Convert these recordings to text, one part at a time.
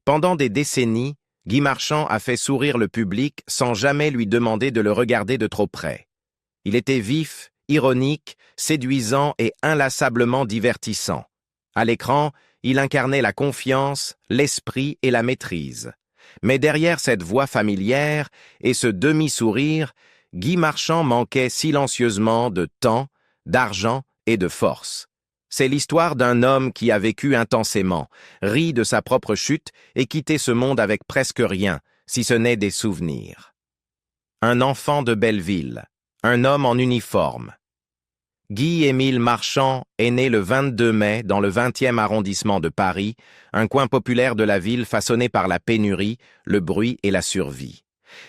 Pendant des décennies, Guy Marchand a fait sourire le public sans jamais lui demander de le regarder de trop près. Il était vif, ironique, séduisant et inlassablement divertissant. À l'écran, il incarnait la confiance, l'esprit et la maîtrise. Mais derrière cette voix familière et ce demi-sourire, Guy Marchand manquait silencieusement de temps, d'argent et de force. C'est l'histoire d'un homme qui a vécu intensément, ri de sa propre chute et quitté ce monde avec presque rien, si ce n'est des souvenirs. Un enfant de Belleville, un homme en uniforme. Guy-Émile Marchand est né le 22 mai dans le 20e arrondissement de Paris, un coin populaire de la ville façonné par la pénurie, le bruit et la survie.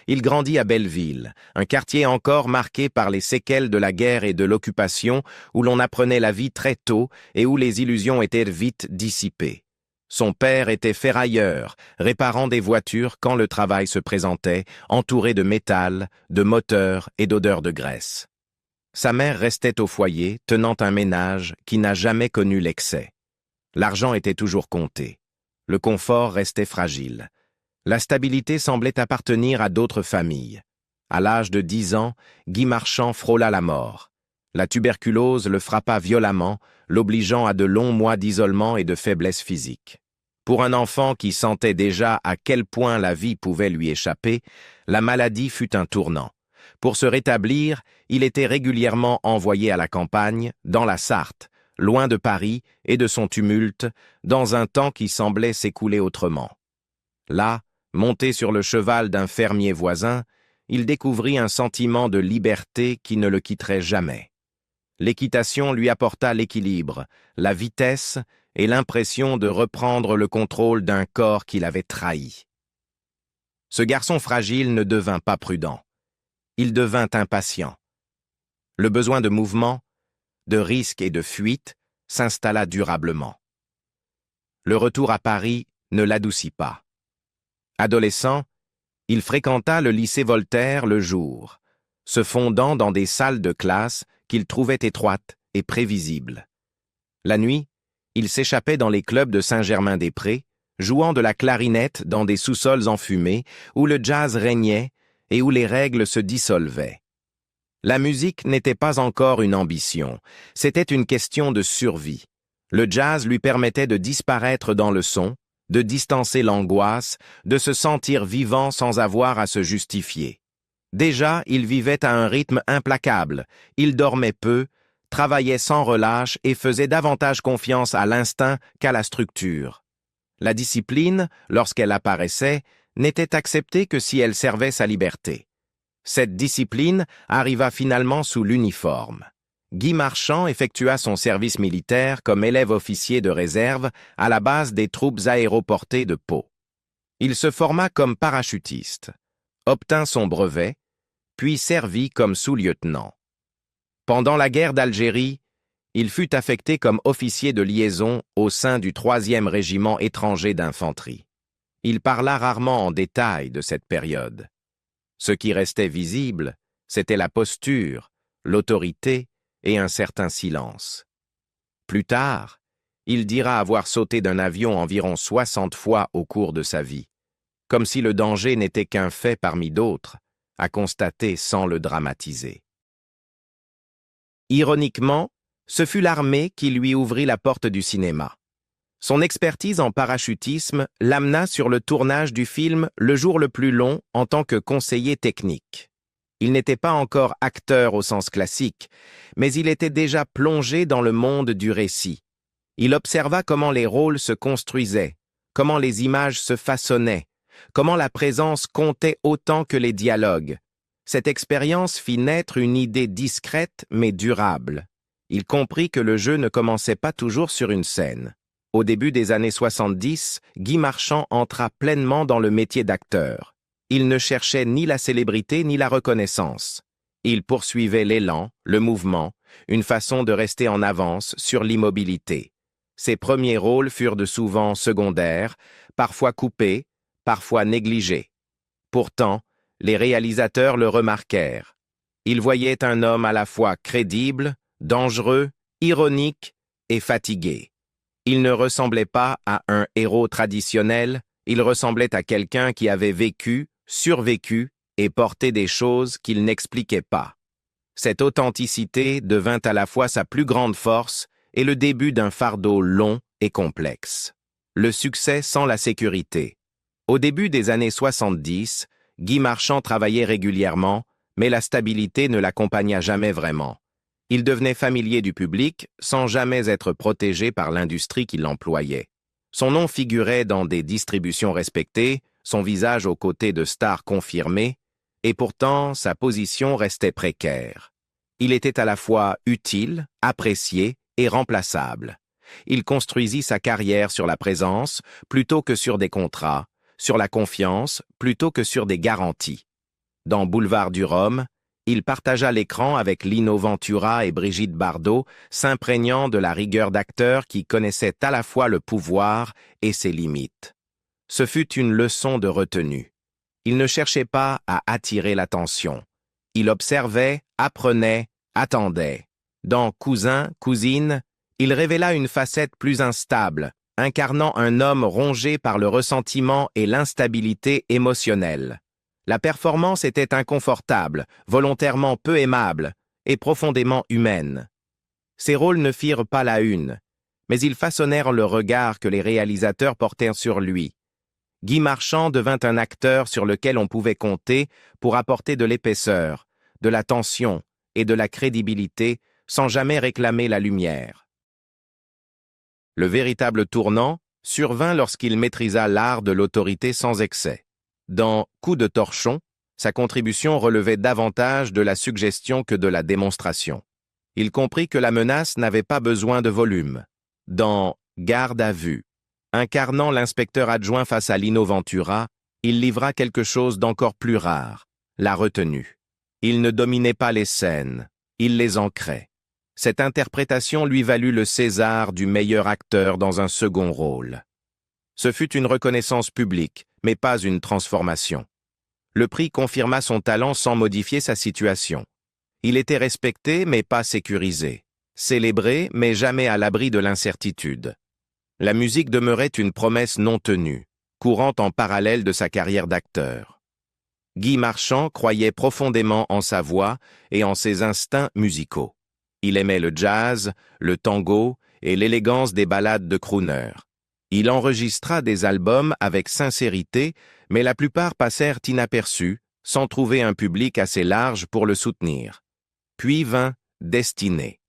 Il grandit à Belleville, un quartier encore marqué par les séquelles de la guerre et de l'occupation, où l'on apprenait la vie très tôt et où les illusions étaient vite dissipées. Son père était ferrailleur, réparant des voitures quand le travail se présentait, entouré de métal, de moteurs et d'odeurs de graisse. Sa mère restait au foyer, tenant un ménage qui n'a jamais connu l'excès. L'argent était toujours compté. Le confort restait fragile. La stabilité semblait appartenir à d'autres familles. À l'âge de 10 ans, Guy Marchand frôla la mort. La tuberculose le frappa violemment, l'obligeant à de longs mois d'isolement et de faiblesse physique. Pour un enfant qui sentait déjà à quel point la vie pouvait lui échapper, la maladie fut un tournant. Pour se rétablir, il était régulièrement envoyé à la campagne, dans la Sarthe, loin de Paris et de son tumulte, dans un temps qui semblait s'écouler autrement. Là, monté sur le cheval d'un fermier voisin, il découvrit un sentiment de liberté qui ne le quitterait jamais. L'équitation lui apporta l'équilibre, la vitesse et l'impression de reprendre le contrôle d'un corps qu'il avait trahi. Ce garçon fragile ne devint pas prudent. Il devint impatient. Le besoin de mouvement, de risque et de fuite s'installa durablement. Le retour à Paris ne l'adoucit pas. Adolescent, il fréquenta le lycée Voltaire le jour, se fondant dans des salles de classe qu'il trouvait étroites et prévisibles. La nuit, il s'échappait dans les clubs de Saint-Germain-des-Prés, jouant de la clarinette dans des sous-sols enfumés où le jazz régnait et où les règles se dissolvaient. La musique n'était pas encore une ambition, c'était une question de survie. Le jazz lui permettait de disparaître dans le son, de distancer l'angoisse, de se sentir vivant sans avoir à se justifier. Déjà, il vivait à un rythme implacable, il dormait peu, travaillait sans relâche et faisait davantage confiance à l'instinct qu'à la structure. La discipline, lorsqu'elle apparaissait, n'était acceptée que si elle servait sa liberté. Cette discipline arriva finalement sous l'uniforme. Guy Marchand effectua son service militaire comme élève officier de réserve à la base des troupes aéroportées de Pau. Il se forma comme parachutiste, obtint son brevet, puis servit comme sous-lieutenant. Pendant la guerre d'Algérie, il fut affecté comme officier de liaison au sein du 3e régiment étranger d'infanterie. Il parla rarement en détail de cette période. Ce qui restait visible, c'était la posture, l'autorité et un certain silence. Plus tard, il dira avoir sauté d'un avion environ 60 fois au cours de sa vie, comme si le danger n'était qu'un fait parmi d'autres, à constater sans le dramatiser. Ironiquement, ce fut l'armée qui lui ouvrit la porte du cinéma. Son expertise en parachutisme l'amena sur le tournage du film Le jour le plus long en tant que conseiller technique. Il n'était pas encore acteur au sens classique, mais il était déjà plongé dans le monde du récit. Il observa comment les rôles se construisaient, comment les images se façonnaient, comment la présence comptait autant que les dialogues. Cette expérience fit naître une idée discrète mais durable. Il comprit que le jeu ne commençait pas toujours sur une scène. Au début des années 70, Guy Marchand entra pleinement dans le métier d'acteur. Il ne cherchait ni la célébrité ni la reconnaissance. Il poursuivait l'élan, le mouvement, une façon de rester en avance sur l'immobilité. Ses premiers rôles furent de souvent secondaires, parfois coupés, parfois négligés. Pourtant, les réalisateurs le remarquèrent. Ils voyaient un homme à la fois crédible, dangereux, ironique et fatigué. Il ne ressemblait pas à un héros traditionnel, Il ressemblait à quelqu'un qui avait vécu, survécu et porté des choses qu'il n'expliquait pas. Cette authenticité devint à la fois sa plus grande force et le début d'un fardeau long et complexe. Le succès sans la sécurité. Au début des années 70, Guy Marchand travaillait régulièrement, mais la stabilité ne l'accompagna jamais vraiment. Il devenait familier du public sans jamais être protégé par l'industrie qui l'employait. Son nom figurait dans des distributions respectées, son visage aux côtés de stars confirmées, et pourtant sa position restait précaire. Il était à la fois utile, apprécié et remplaçable. Il construisit sa carrière sur la présence plutôt que sur des contrats, sur la confiance plutôt que sur des garanties. Dans Boulevard du Rhum, il partagea l'écran avec Lino Ventura et Brigitte Bardot, s'imprégnant de la rigueur d'acteurs qui connaissaient à la fois le pouvoir et ses limites. Ce fut une leçon de retenue. Il ne cherchait pas à attirer l'attention. Il observait, apprenait, attendait. Dans Cousin, Cousine, il révéla une facette plus instable, incarnant un homme rongé par le ressentiment et l'instabilité émotionnelle. La performance était inconfortable, volontairement peu aimable et profondément humaine. Ses rôles ne firent pas la une, mais ils façonnèrent le regard que les réalisateurs portèrent sur lui. Guy Marchand devint un acteur sur lequel on pouvait compter pour apporter de l'épaisseur, de la tension et de la crédibilité sans jamais réclamer la lumière. Le véritable tournant survint lorsqu'il maîtrisa l'art de l'autorité sans excès. Dans Coup de torchon, sa contribution relevait davantage de la suggestion que de la démonstration. Il comprit que la menace n'avait pas besoin de volume. Dans Garde à vue, incarnant l'inspecteur adjoint face à Lino Ventura, il livra quelque chose d'encore plus rare, la retenue. Il ne dominait pas les scènes, il les ancrait. Cette interprétation lui valut le César du meilleur acteur dans un second rôle. Ce fut une reconnaissance publique, mais pas une transformation. Le prix confirma son talent sans modifier sa situation. Il était respecté, mais pas sécurisé. Célébré, mais jamais à l'abri de l'incertitude. La musique demeurait une promesse non tenue, courant en parallèle de sa carrière d'acteur. Guy Marchand croyait profondément en sa voix et en ses instincts musicaux. Il aimait le jazz, le tango et l'élégance des ballades de crooner. Il enregistra des albums avec sincérité, mais la plupart passèrent inaperçus, sans trouver un public assez large pour le soutenir. Puis vint Destinée.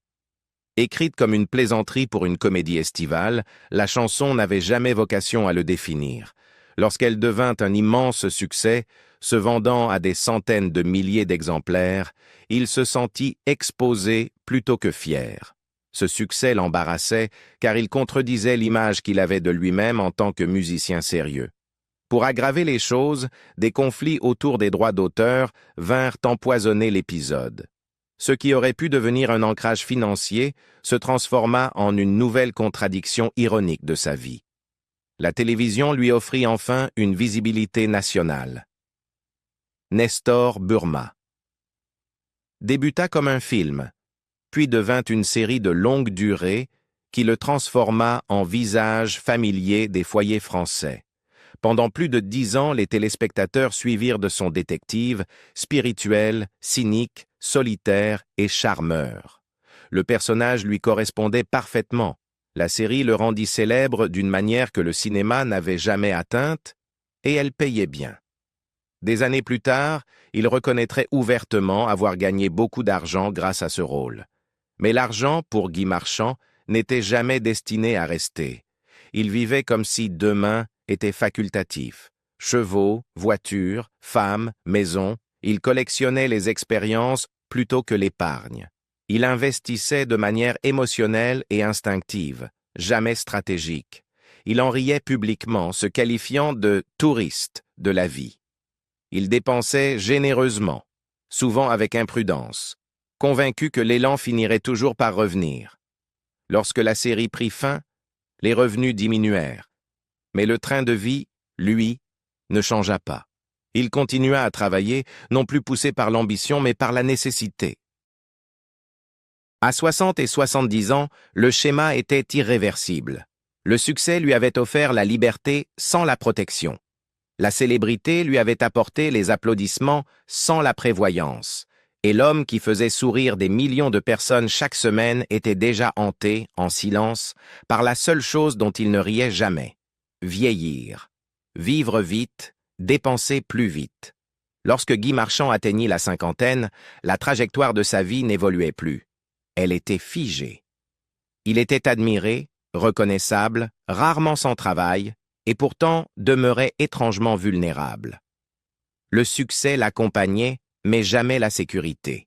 Écrite comme une plaisanterie pour une comédie estivale, la chanson n'avait jamais vocation à le définir. Lorsqu'elle devint un immense succès, se vendant à des centaines de milliers d'exemplaires, il se sentit exposé plutôt que fier. Ce succès l'embarrassait car il contredisait l'image qu'il avait de lui-même en tant que musicien sérieux. Pour aggraver les choses, des conflits autour des droits d'auteur vinrent empoisonner l'épisode. Ce qui aurait pu devenir un ancrage financier se transforma en une nouvelle contradiction ironique de sa vie. La télévision lui offrit enfin une visibilité nationale. Nestor Burma débuta comme un film, puis devint une série de longue durée qui le transforma en visage familier des foyers français. Pendant plus de 10 ans, les téléspectateurs suivirent de son détective, spirituel, cynique, solitaire et charmeur. Le personnage lui correspondait parfaitement. La série le rendit célèbre d'une manière que le cinéma n'avait jamais atteinte, et elle payait bien. Des années plus tard, il reconnaîtrait ouvertement avoir gagné beaucoup d'argent grâce à ce rôle. Mais l'argent, pour Guy Marchand, n'était jamais destiné à rester. Il vivait comme si demain était facultatif. Chevaux, voitures, femmes, maisons, il collectionnait les expériences plutôt que l'épargne. Il investissait de manière émotionnelle et instinctive, jamais stratégique. Il en riait publiquement, se qualifiant de touriste de la vie. Il dépensait généreusement, souvent avec imprudence, convaincu que l'élan finirait toujours par revenir. Lorsque la série prit fin, les revenus diminuèrent. Mais le train de vie, lui, ne changea pas. Il continua à travailler, non plus poussé par l'ambition, mais par la nécessité. À 60 et 70 ans, le schéma était irréversible. Le succès lui avait offert la liberté sans la protection. La célébrité lui avait apporté les applaudissements sans la prévoyance. Et l'homme qui faisait sourire des millions de personnes chaque semaine était déjà hanté, en silence, par la seule chose dont il ne riait jamais. Vieillir. Vivre vite, dépenser plus vite. Lorsque Guy Marchand atteignit la cinquantaine, la trajectoire de sa vie n'évoluait plus. Elle était figée. Il était admiré, reconnaissable, rarement sans travail, et pourtant demeurait étrangement vulnérable. Le succès l'accompagnait, mais jamais la sécurité.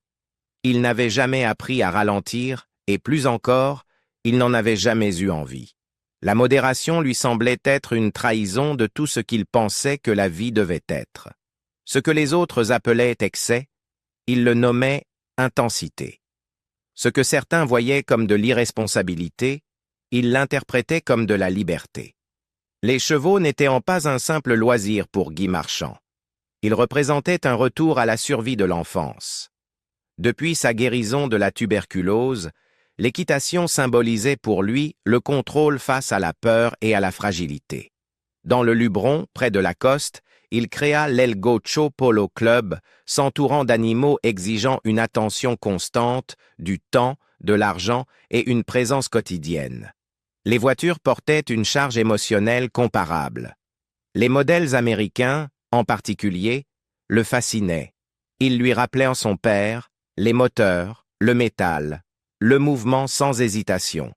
Il n'avait jamais appris à ralentir, et plus encore, il n'en avait jamais eu envie. La modération lui semblait être une trahison de tout ce qu'il pensait que la vie devait être. Ce que les autres appelaient excès, il le nommait intensité. Ce que certains voyaient comme de l'irresponsabilité, il l'interprétait comme de la liberté. Les chevaux n'étaient en pas un simple loisir pour Guy Marchand. Ils représentaient un retour à la survie de l'enfance. Depuis sa guérison de la tuberculose, l'équitation symbolisait pour lui le contrôle face à la peur et à la fragilité. Dans le Luberon, près de Lacoste, il créa l'El Gocho Polo Club, s'entourant d'animaux exigeant une attention constante, du temps, de l'argent et une présence quotidienne. Les voitures portaient une charge émotionnelle comparable. Les modèles américains, en particulier, le fascinaient. Ils lui rappelaient son père, les moteurs, le métal, le mouvement sans hésitation.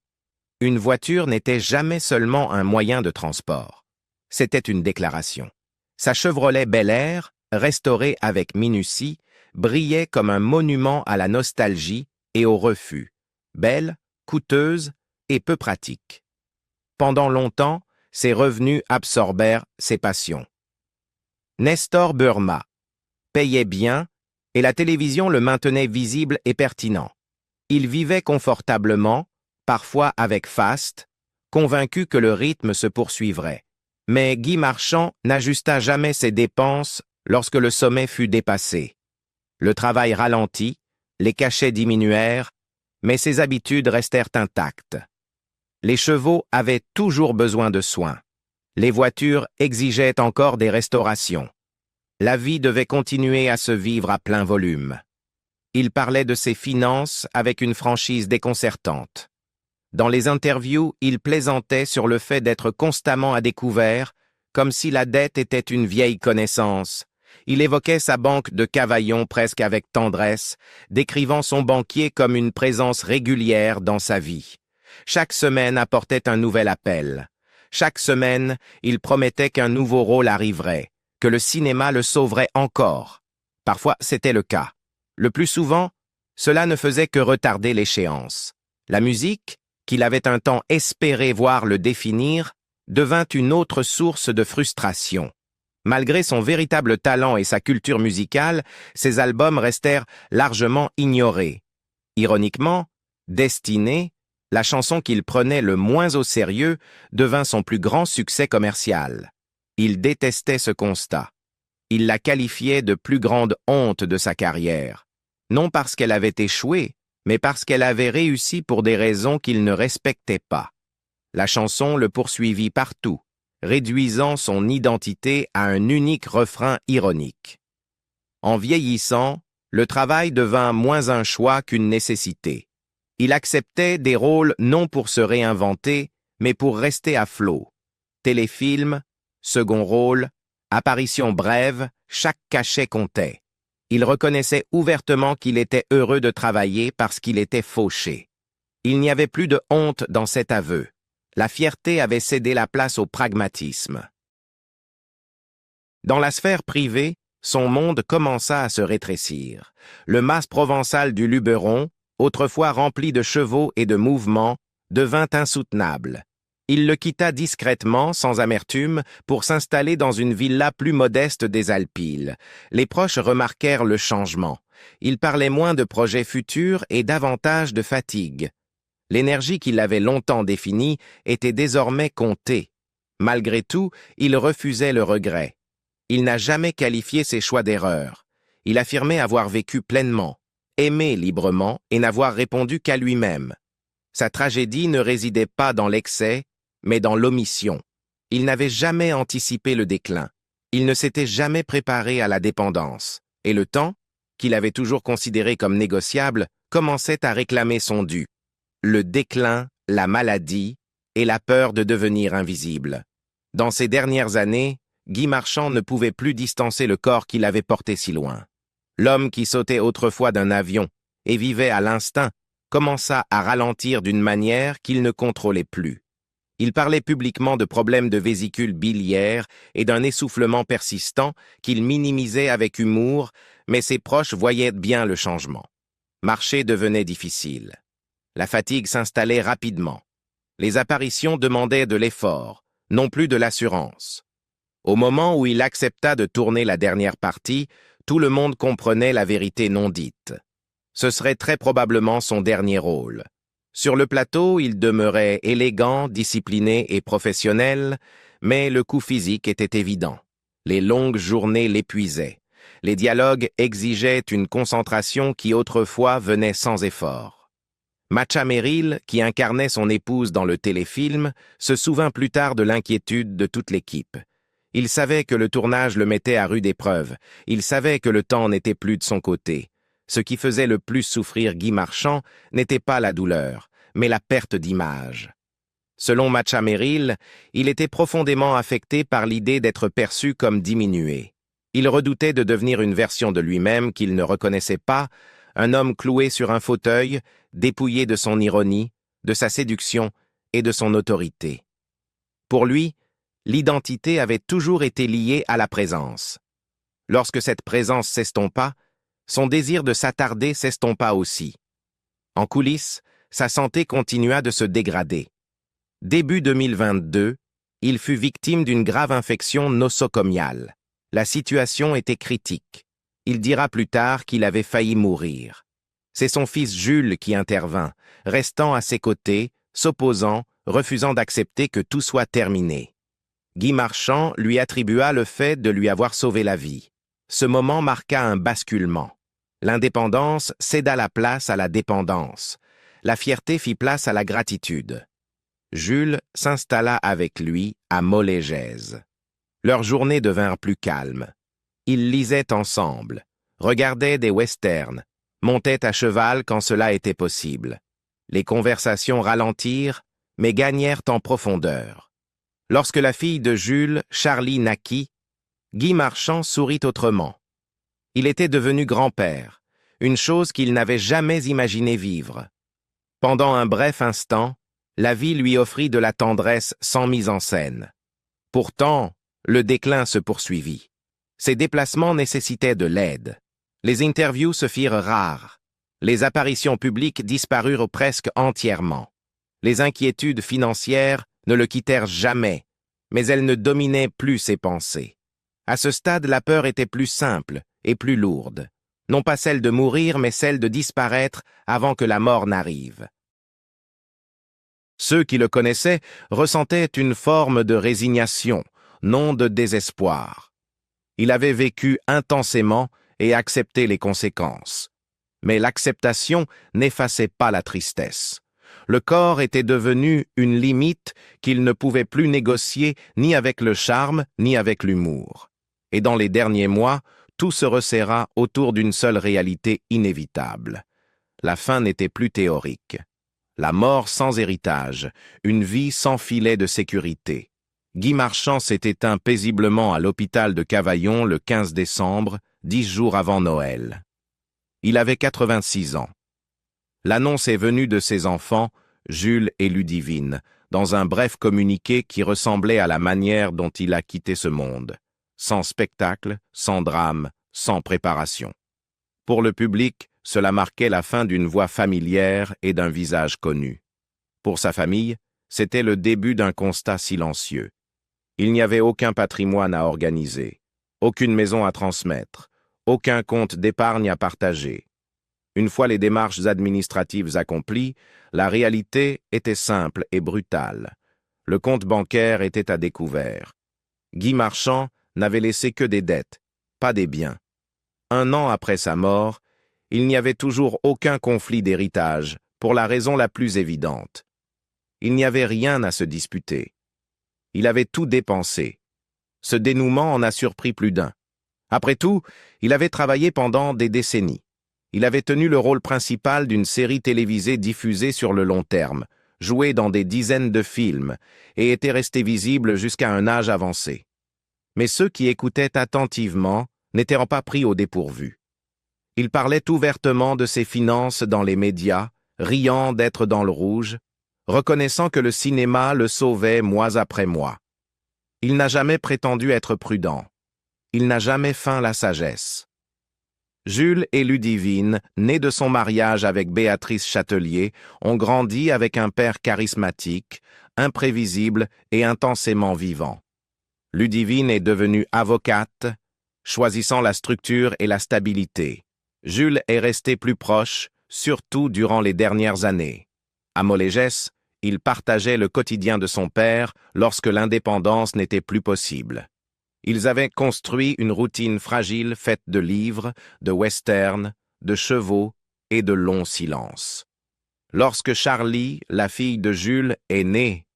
Une voiture n'était jamais seulement un moyen de transport. C'était une déclaration. Sa Chevrolet Bel Air, restaurée avec minutie, brillait comme un monument à la nostalgie et au refus, belle, coûteuse et peu pratique. Pendant longtemps, ses revenus absorbèrent ses passions. Nestor Burma payait bien et la télévision le maintenait visible et pertinent. Il vivait confortablement, parfois avec faste, convaincu que le rythme se poursuivrait. Mais Guy Marchand n'ajusta jamais ses dépenses lorsque le sommet fut dépassé. Le travail ralentit, les cachets diminuèrent, mais ses habitudes restèrent intactes. Les chevaux avaient toujours besoin de soins. Les voitures exigeaient encore des restaurations. La vie devait continuer à se vivre à plein volume. Il parlait de ses finances avec une franchise déconcertante. Dans les interviews, il plaisantait sur le fait d'être constamment à découvert, comme si la dette était une vieille connaissance. Il évoquait sa banque de Cavaillon presque avec tendresse, décrivant son banquier comme une présence régulière dans sa vie. Chaque semaine apportait un nouvel appel. Chaque semaine, il promettait qu'un nouveau rôle arriverait, que le cinéma le sauverait encore. Parfois, c'était le cas. Le plus souvent, cela ne faisait que retarder l'échéance. La musique, qu'il avait un temps espéré voir le définir, devint une autre source de frustration. Malgré son véritable talent et sa culture musicale, ses albums restèrent largement ignorés. Ironiquement, Destinée, la chanson qu'il prenait le moins au sérieux, devint son plus grand succès commercial. Il détestait ce constat. Il la qualifiait de plus grande honte de sa carrière, non parce qu'elle avait échoué, mais parce qu'elle avait réussi pour des raisons qu'il ne respectait pas. La chanson le poursuivit partout, réduisant son identité à un unique refrain ironique. En vieillissant, le travail devint moins un choix qu'une nécessité. Il acceptait des rôles non pour se réinventer, mais pour rester à flot. Téléfilm, second rôle, apparition brève, chaque cachet comptait. Il reconnaissait ouvertement qu'il était heureux de travailler parce qu'il était fauché. Il n'y avait plus de honte dans cet aveu. La fierté avait cédé la place au pragmatisme. Dans la sphère privée, son monde commença à se rétrécir. Le mas provençal du Luberon, autrefois rempli de chevaux et de mouvements, devint insoutenable. Il le quitta discrètement, sans amertume, pour s'installer dans une villa plus modeste des Alpilles. Les proches remarquèrent le changement. Il parlait moins de projets futurs et davantage de fatigue. L'énergie qu'il avait longtemps définie était désormais comptée. Malgré tout, il refusait le regret. Il n'a jamais qualifié ses choix d'erreur. Il affirmait avoir vécu pleinement, aimé librement et n'avoir répondu qu'à lui-même. Sa tragédie ne résidait pas dans l'excès, mais dans l'omission. Il n'avait jamais anticipé le déclin. Il ne s'était jamais préparé à la dépendance. Et le temps, qu'il avait toujours considéré comme négociable, commençait à réclamer son dû. Le déclin, la maladie et la peur de devenir invisible. Dans ces dernières années, Guy Marchand ne pouvait plus distancer le corps qu'il avait porté si loin. L'homme qui sautait autrefois d'un avion et vivait à l'instinct commença à ralentir d'une manière qu'il ne contrôlait plus. Il parlait publiquement de problèmes de vésicule biliaire et d'un essoufflement persistant qu'il minimisait avec humour, mais ses proches voyaient bien le changement. Marcher devenait difficile. La fatigue s'installait rapidement. Les apparitions demandaient de l'effort, non plus de l'assurance. Au moment où il accepta de tourner la dernière partie, tout le monde comprenait la vérité non dite. Ce serait très probablement son dernier rôle. Sur le plateau, il demeurait élégant, discipliné et professionnel, mais le coup physique était évident. Les longues journées l'épuisaient. Les dialogues exigeaient une concentration qui autrefois venait sans effort. Macha Merrill, qui incarnait son épouse dans le téléfilm, se souvint plus tard de l'inquiétude de toute l'équipe. Il savait que le tournage le mettait à rude épreuve. Il savait que le temps n'était plus de son côté. Ce qui faisait le plus souffrir Guy Marchand n'était pas la douleur, mais la perte d'image. Selon Macha Merrill, il était profondément affecté par l'idée d'être perçu comme diminué. Il redoutait de devenir une version de lui-même qu'il ne reconnaissait pas, un homme cloué sur un fauteuil, dépouillé de son ironie, de sa séduction et de son autorité. Pour lui, l'identité avait toujours été liée à la présence. Lorsque cette présence s'estompa, son désir de s'attarder s'estompa aussi. En coulisses, sa santé continua de se dégrader. Début 2022, il fut victime d'une grave infection nosocomiale. La situation était critique. Il dira plus tard qu'il avait failli mourir. C'est son fils Jules qui intervint, restant à ses côtés, s'opposant, refusant d'accepter que tout soit terminé. Guy Marchand lui attribua le fait de lui avoir sauvé la vie. Ce moment marqua un basculement. L'indépendance céda la place à la dépendance. La fierté fit place à la gratitude. Jules s'installa avec lui à Molégèse. Leurs journées devinrent plus calmes. Ils lisaient ensemble, regardaient des westerns, montaient à cheval quand cela était possible. Les conversations ralentirent, mais gagnèrent en profondeur. Lorsque la fille de Jules, Charlie, naquit, Guy Marchand sourit autrement. Il était devenu grand-père, une chose qu'il n'avait jamais imaginé vivre. Pendant un bref instant, la vie lui offrit de la tendresse sans mise en scène. Pourtant, le déclin se poursuivit. Ses déplacements nécessitaient de l'aide. Les interviews se firent rares. Les apparitions publiques disparurent presque entièrement. Les inquiétudes financières ne le quittèrent jamais, mais elles ne dominaient plus ses pensées. À ce stade, la peur était plus simple et plus lourde. Non pas celle de mourir, mais celle de disparaître avant que la mort n'arrive. Ceux qui le connaissaient ressentaient une forme de résignation, non de désespoir. Il avait vécu intensément et accepté les conséquences. Mais l'acceptation n'effaçait pas la tristesse. Le corps était devenu une limite qu'il ne pouvait plus négocier ni avec le charme ni avec l'humour. Et dans les derniers mois, tout se resserra autour d'une seule réalité inévitable. La fin n'était plus théorique. La mort sans héritage, une vie sans filet de sécurité. Guy Marchand s'est éteint paisiblement à l'hôpital de Cavaillon le 15 décembre, 10 jours avant Noël. Il avait 86 ans. L'annonce est venue de ses enfants, Jules et Ludivine, dans un bref communiqué qui ressemblait à la manière dont il a quitté ce monde. Sans spectacle, sans drame, sans préparation. Pour le public, cela marquait la fin d'une voix familière et d'un visage connu. Pour sa famille, c'était le début d'un constat silencieux. Il n'y avait aucun patrimoine à organiser, aucune maison à transmettre, aucun compte d'épargne à partager. Une fois les démarches administratives accomplies, la réalité était simple et brutale. Le compte bancaire était à découvert. Guy Marchand n'avait laissé que des dettes, pas des biens. 1 an après sa mort, il n'y avait toujours aucun conflit d'héritage, pour la raison la plus évidente. Il n'y avait rien à se disputer. Il avait tout dépensé. Ce dénouement en a surpris plus d'un. Après tout, il avait travaillé pendant des décennies. Il avait tenu le rôle principal d'une série télévisée diffusée sur le long terme, joué dans des dizaines de films, et était resté visible jusqu'à un âge avancé. Mais ceux qui écoutaient attentivement n'étaient pas pris au dépourvu. Il parlait ouvertement de ses finances dans les médias, riant d'être dans le rouge, reconnaissant que le cinéma le sauvait mois après mois. Il n'a jamais prétendu être prudent. Il n'a jamais feint la sagesse. Jules et Ludivine, nés de son mariage avec Béatrice Châtelier, ont grandi avec un père charismatique, imprévisible et intensément vivant. Ludivine est devenue avocate, choisissant la structure et la stabilité. Jules est resté plus proche, surtout durant les dernières années. À Molégès, il partageait le quotidien de son père lorsque l'indépendance n'était plus possible. Ils avaient construit une routine fragile faite de livres, de westerns, de chevaux et de longs silences. Lorsque Charlie, la fille de Jules, est née,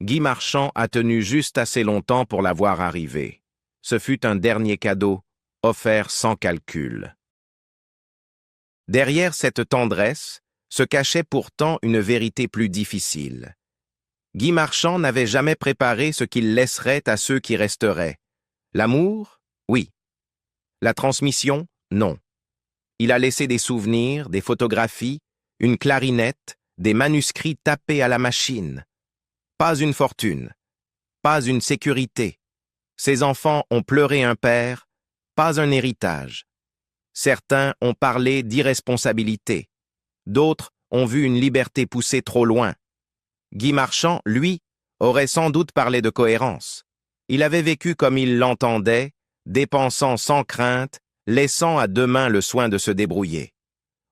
Guy Marchand a tenu juste assez longtemps pour la voir arriver. Ce fut un dernier cadeau, offert sans calcul. Derrière cette tendresse se cachait pourtant une vérité plus difficile. Guy Marchand n'avait jamais préparé ce qu'il laisserait à ceux qui resteraient. L'amour? Oui. La transmission? Non. Il a laissé des souvenirs, des photographies, une clarinette, des manuscrits tapés à la machine. Pas une fortune, pas une sécurité. Ses enfants ont pleuré un père, pas un héritage. Certains ont parlé d'irresponsabilité, d'autres ont vu une liberté poussée trop loin. Guy Marchand, lui, aurait sans doute parlé de cohérence. Il avait vécu comme il l'entendait, dépensant sans crainte, laissant à demain le soin de se débrouiller.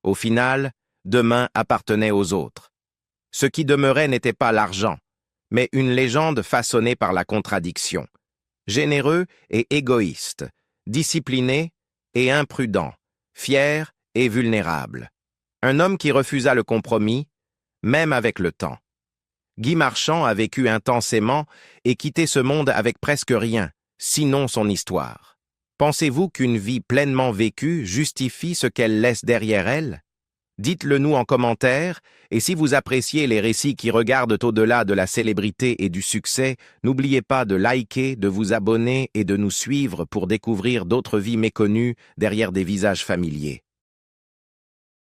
Au final, demain appartenait aux autres. Ce qui demeurait n'était pas l'argent, mais une légende façonnée par la contradiction. Généreux et égoïste, discipliné et imprudent, fier et vulnérable. Un homme qui refusa le compromis, même avec le temps. Guy Marchand a vécu intensément et quitté ce monde avec presque rien, sinon son histoire. Pensez-vous qu'une vie pleinement vécue justifie ce qu'elle laisse derrière elle? Dites-le nous en commentaire, et si vous appréciez les récits qui regardent au-delà de la célébrité et du succès, n'oubliez pas de liker, de vous abonner et de nous suivre pour découvrir d'autres vies méconnues derrière des visages familiers.